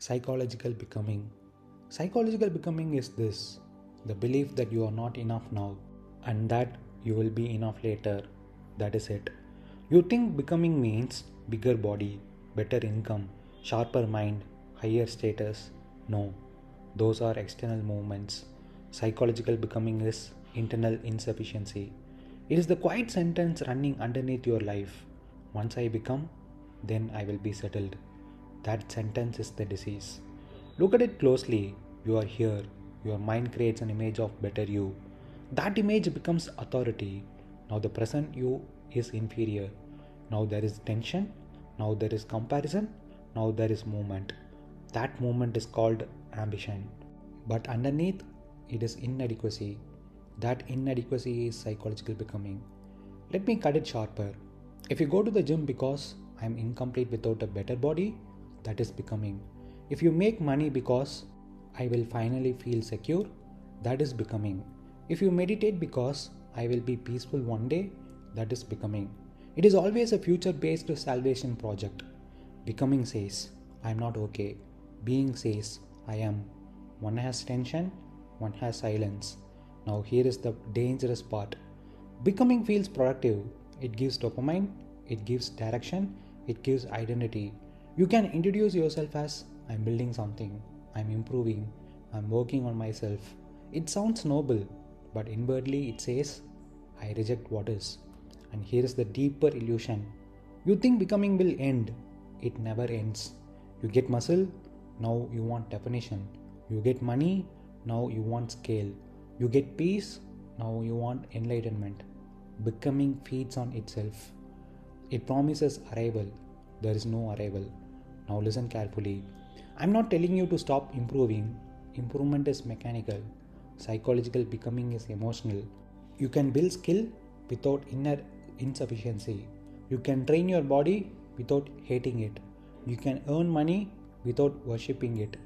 Psychological becoming. Psychological becoming is this: the belief that you are not enough now and that you will be enough later. That is it. You think becoming means bigger body, better income, sharper mind, higher status. No, those are external movements. Psychological becoming is internal insufficiency. It is the quiet sentence running underneath your life. Once I become, then I will be settled. That sentence is the disease. Look at it closely. You are here. Your mind creates an image of better you. That image becomes authority. Now the present you is inferior. Now there is tension. Now there is comparison. Now there is movement. That movement is called ambition. But underneath, it is inadequacy. That inadequacy is psychological becoming. Let me cut it sharper. If you go to the gym because I am incomplete without a better body, that is becoming. If you make money because I will finally feel secure, that is becoming. If you meditate because I will be peaceful one day, that is becoming. It is always a future based salvation project. Becoming says, I am not okay. Being says, I am. One has tension, one has silence. Now, here is the dangerous part. Becoming feels productive. It gives dopamine, it gives direction, it gives identity. You can introduce yourself as I'm building something, I'm improving, I'm working on myself. It sounds noble, but inwardly it says, I reject what is. And here is the deeper illusion. You think becoming will end. It never ends. You get muscle, now you want definition. You get money, now you want scale. You get peace, now you want enlightenment. Becoming feeds on itself. It promises arrival. There is no arrival. Now listen carefully. I'm not telling you to stop improving. Improvement is mechanical. Psychological becoming is emotional. You can build skill without inner insufficiency. You can train your body without hating it. You can earn money without worshipping it.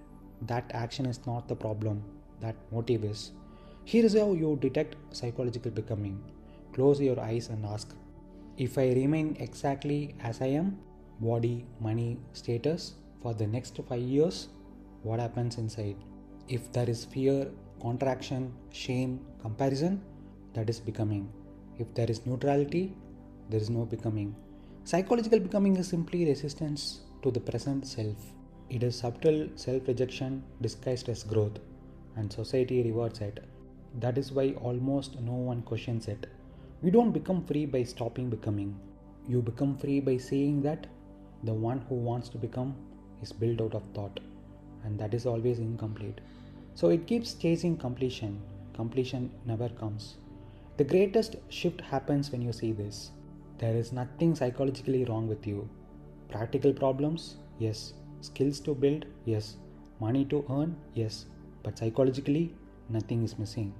That action is not the problem. That motive is. Here is how you detect psychological becoming. Close your eyes and ask, if I remain exactly as I am, body, money, status, for the next 5 years, what happens inside? If there is fear, contraction, shame, comparison, that is becoming. If there is neutrality, there is no becoming. Psychological becoming is simply resistance to the present self. It is subtle self-rejection disguised as growth, and society rewards it. That is why almost no one questions it. You don't become free by stopping becoming. You become free by saying that the one who wants to become is built out of thought, and that is always incomplete. So it keeps chasing completion. Completion never comes. The greatest shift happens when you see this. There is nothing psychologically wrong with you. Practical problems? Yes. Skills to build? Yes. Money to earn? Yes. But psychologically, nothing is missing.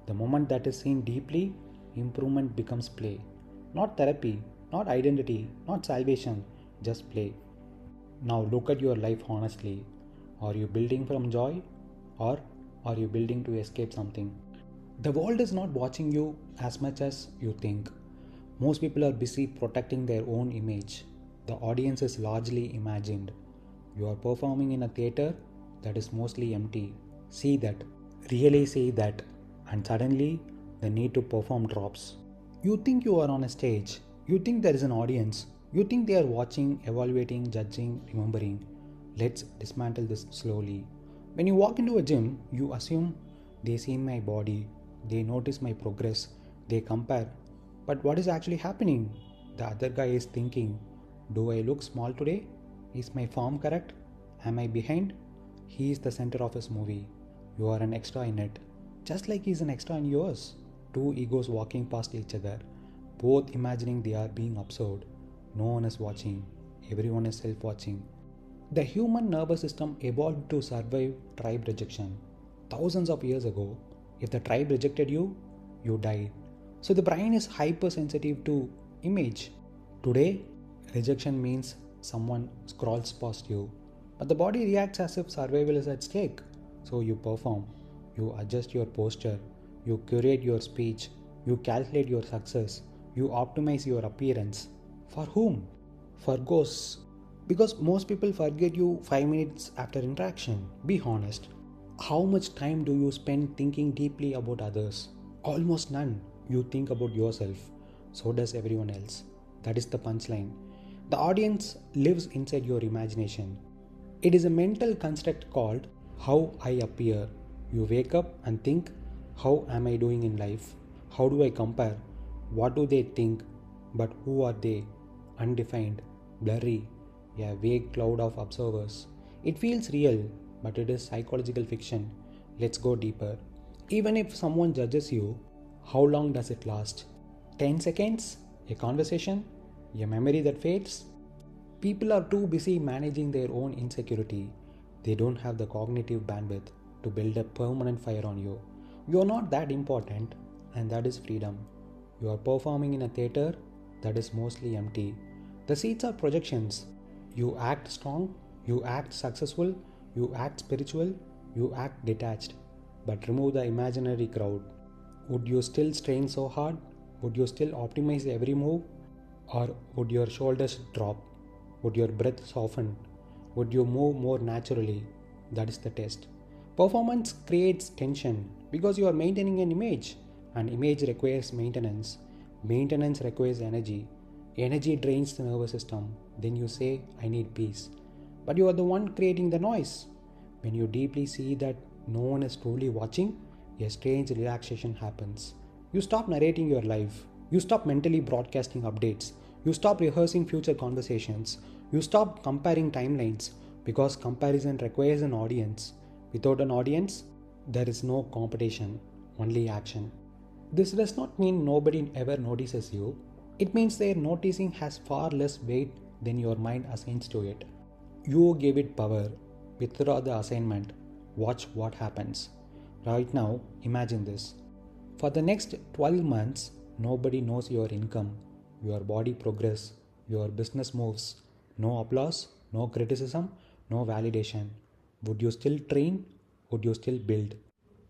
The moment that is seen deeply, improvement becomes play. Not therapy, not identity, not salvation, just play. Now look at your life honestly. Are you building from joy, or are you building to escape something? The world is not watching you as much as you think. Most people are busy protecting their own image. The audience is largely imagined. You are performing in a theater that is mostly empty. See that. Really see that. And suddenly, the need to perform drops. You think you are on a stage. You think there is an audience. You think they are watching, evaluating, judging, remembering. Let's dismantle this slowly. When you walk into a gym, you assume they see my body, they notice my progress, they compare. But what is actually happening? The other guy is thinking, do I look small today? Is my form correct? Am I behind? He is the center of his movie. You are an extra in it. Just like he is an extra in yours. Two egos walking past each other, both imagining they are being observed. No one is watching. Everyone is self-watching. The human nervous system evolved to survive tribe rejection. Thousands of years ago, if the tribe rejected you, you died. So the brain is hypersensitive to image. Today, rejection means someone scrolls past you, but the body reacts as if survival is at stake. So you perform, you adjust your posture, you curate your speech, you calculate your success, you optimize your appearance. For whom? For ghosts. Because most people forget you 5 minutes after interaction. Be honest. How much time do you spend thinking deeply about others? Almost none. You think about yourself. So does everyone else. That is the punchline. The audience lives inside your imagination. It is a mental construct called how I appear. You wake up and think, how am I doing in life? How do I compare? What do they think? But who are they? Undefined, blurry, a vague cloud of observers. It feels real, but it is psychological fiction. Let's go deeper. Even if someone judges you, how long does it last? 10 seconds? A conversation? A memory that fades? People are too busy managing their own insecurity. They don't have the cognitive bandwidth to build a permanent fire on you. You are not that important, and that is freedom. You are performing in a theater that is mostly empty. The seats are projections. You act strong, you act successful, you act spiritual, you act detached. But remove the imaginary crowd. Would you still strain so hard? Would you still optimize every move? Or would your shoulders drop? Would your breath soften? Would you move more naturally? That is the test. Performance creates tension because you are maintaining an image. An image requires maintenance. Maintenance requires energy. Energy drains the nervous system. Then you say, I need peace. But you are the one creating the noise. When you deeply see that no one is truly watching, a strange relaxation happens. You stop narrating your life. You stop mentally broadcasting updates. You stop rehearsing future conversations. You stop comparing timelines because comparison requires an audience. Without an audience, there is no competition, only action. This does not mean nobody ever notices you. It means their noticing has far less weight than your mind assigns to it. You gave it power. Withdraw the assignment. Watch what happens. Right now, imagine this. For the next 12 months, nobody knows your income, your body progress, your business moves. No applause, no criticism, no validation. Would you still train? Would you still build?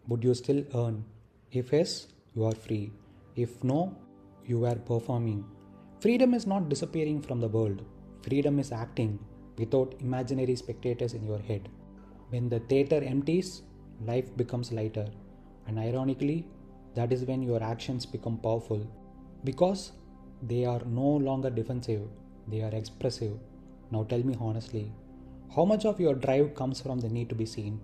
Would you still earn? If yes, you are free. If no, you are performing. Freedom is not disappearing from the world. Freedom is acting without imaginary spectators in your head. When the theater empties, life becomes lighter. And ironically, that is when your actions become powerful because they are no longer defensive, they are expressive. Now tell me honestly, how much of your drive comes from the need to be seen?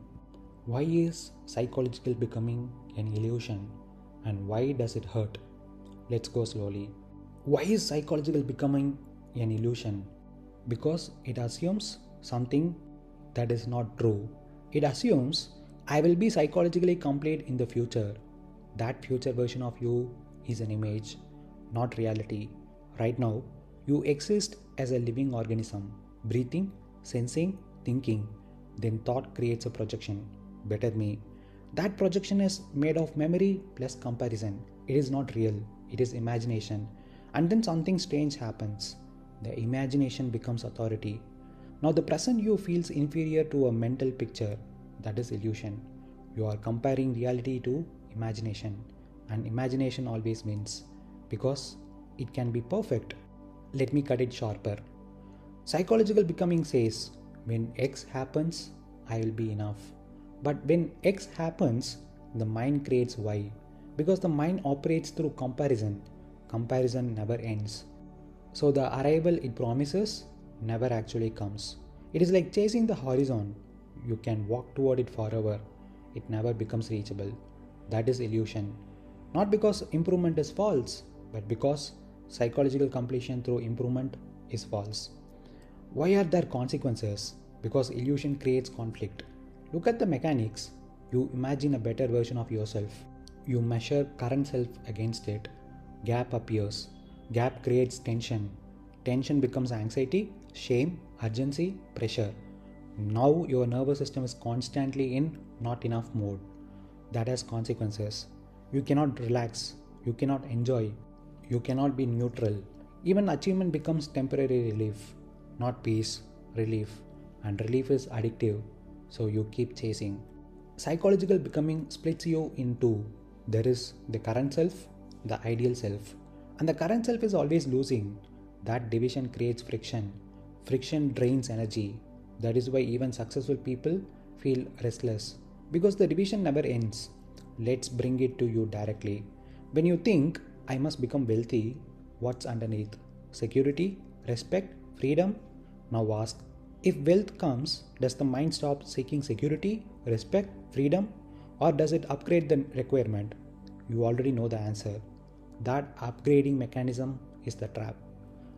Why is psychological becoming an illusion? And why does it hurt? Let's go slowly. Why is psychological becoming an illusion? Because it assumes something that is not true. It assumes I will be psychologically complete in the future. That future version of you is an image, not reality. Right now, you exist as a living organism, breathing, sensing, thinking. Then thought creates a projection. Better me. That projection is made of memory plus comparison. It is not real, it is imagination. And then something strange happens. The imagination becomes authority. Now the present you feels inferior to a mental picture. That is illusion. You are comparing reality to imagination. And imagination always wins. Because it can be perfect. Let me cut it sharper. Psychological becoming says, when X happens, I will be enough. But when X happens, the mind creates Y. Because the mind operates through comparison. Comparison never ends. So the arrival it promises never actually comes. It is like chasing the horizon. You can walk toward it forever. It never becomes reachable. That is illusion. Not because improvement is false, but because psychological completion through improvement is false. Why are there consequences? Because illusion creates conflict. Look at the mechanics. You imagine a better version of yourself. You measure current self against it. Gap appears. Gap creates tension. Tension becomes anxiety, shame, urgency, pressure. Now your nervous system is constantly in not enough mode. That has consequences. You cannot relax. You cannot enjoy. You cannot be neutral. Even achievement becomes temporary relief, not peace, relief. And relief is addictive, so you keep chasing. Psychological becoming splits you in two. There is the current self, the ideal self. And the current self is always losing. That division creates friction. Friction drains energy. That is why even successful people feel restless because the division never ends. Let's bring it to you directly. When you think, I must become wealthy, what's underneath? Security, respect, freedom? Now ask, if wealth comes, does the mind stop seeking security, respect, freedom, or does it upgrade the requirement? You already know the answer. That upgrading mechanism is the trap.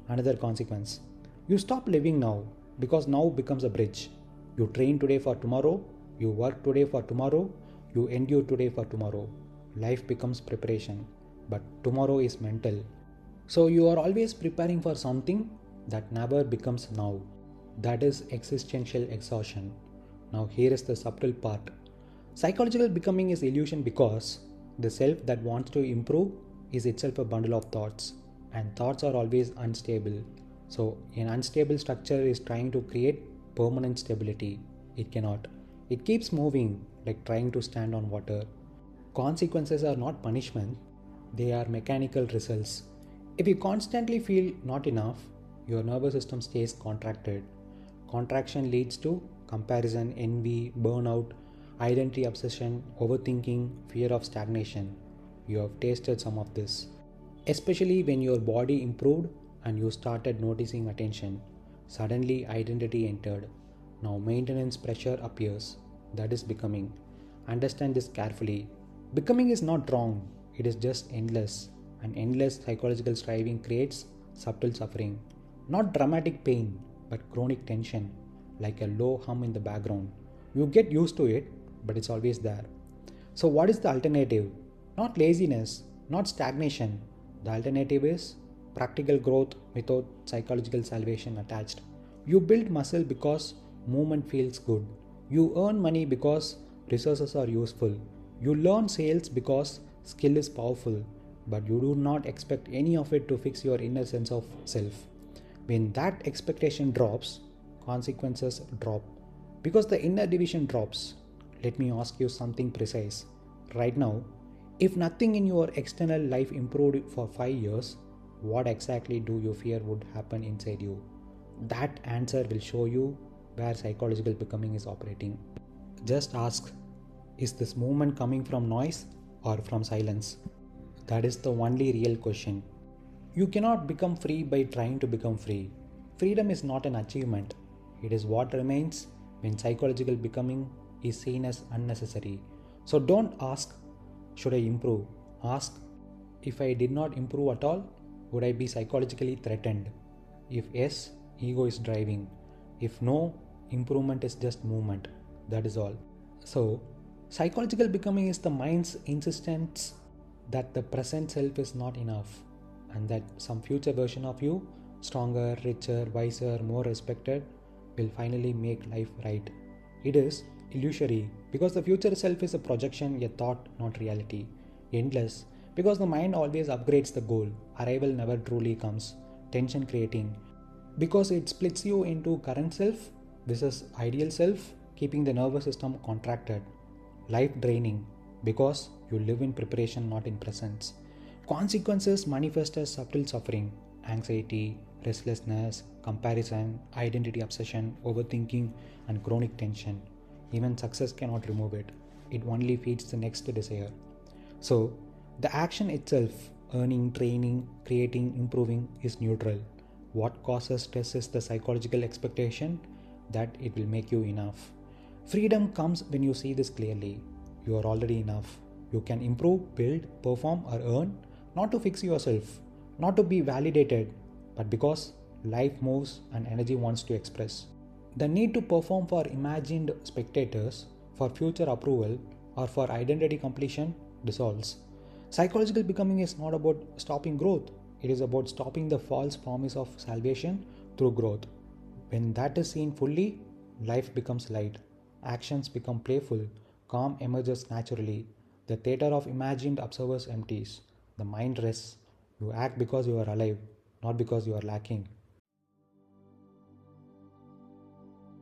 Another consequence. You stop living now because now becomes a bridge. You train today for tomorrow, you work today for tomorrow, you endure today for tomorrow. Life becomes preparation, but tomorrow is mental. So you are always preparing for something that never becomes now. That is existential exhaustion. Now, here is the subtle part. Psychological becoming is illusion because the self that wants to improve is itself a bundle of thoughts, and thoughts are always unstable. So, an unstable structure is trying to create permanent stability. It cannot. It keeps moving like trying to stand on water. Consequences are not punishment, they are mechanical results. If you constantly feel not enough, your nervous system stays contracted. Contraction leads to comparison, envy, burnout, identity obsession, overthinking, fear of stagnation. You have tasted some of this. Especially when your body improved and you started noticing attention. Suddenly, identity entered. Now, maintenance pressure appears. That is becoming. Understand this carefully. Becoming is not wrong, it is just endless. And endless psychological striving creates subtle suffering. Not dramatic pain, but chronic tension, like a low hum in the background. You get used to it, but it's always there. So, what is the alternative? Not laziness, not stagnation. The alternative is practical growth without psychological salvation attached. You build muscle because movement feels good. You earn money because resources are useful. You learn sales because skill is powerful, but you do not expect any of it to fix your inner sense of self. When that expectation drops, consequences drop. Because the inner division drops, let me ask you something precise. Right now, if nothing in your external life improved for 5 years, what exactly do you fear would happen inside you? That answer will show you where psychological becoming is operating. Just ask, is this movement coming from noise or from silence? That is the only real question. You cannot become free by trying to become free. Freedom is not an achievement, it is what remains when psychological becoming is seen as unnecessary. So don't ask, should I improve? Ask, if I did not improve at all, would I be psychologically threatened? If yes, ego is driving. If no, improvement is just movement. That is all. So, psychological becoming is the mind's insistence that the present self is not enough and that some future version of you, stronger, richer, wiser, more respected, will finally make life right. It is illusory because the future self is a projection, a thought, not reality. Endless because the mind always upgrades the goal. Arrival never truly comes. Tension creating because it splits you into current self versus ideal self, keeping the nervous system contracted. Life draining because you live in preparation, not in presence. Consequences manifest as subtle suffering, anxiety, restlessness, comparison, identity obsession, overthinking, and chronic tension. Even success cannot remove it, it only feeds the next desire. So, the action itself, earning, training, creating, improving, is neutral. What causes stress is the psychological expectation that it will make you enough. Freedom comes when you see this clearly. You are already enough. You can improve, build, perform, or earn, not to fix yourself, not to be validated, but because life moves and energy wants to express. The need to perform for imagined spectators, for future approval, or for identity completion dissolves. Psychological becoming is not about stopping growth, it is about stopping the false promise of salvation through growth. When that is seen fully, life becomes light, actions become playful, calm emerges naturally, the theater of imagined observers empties, the mind rests, you act because you are alive, not because you are lacking.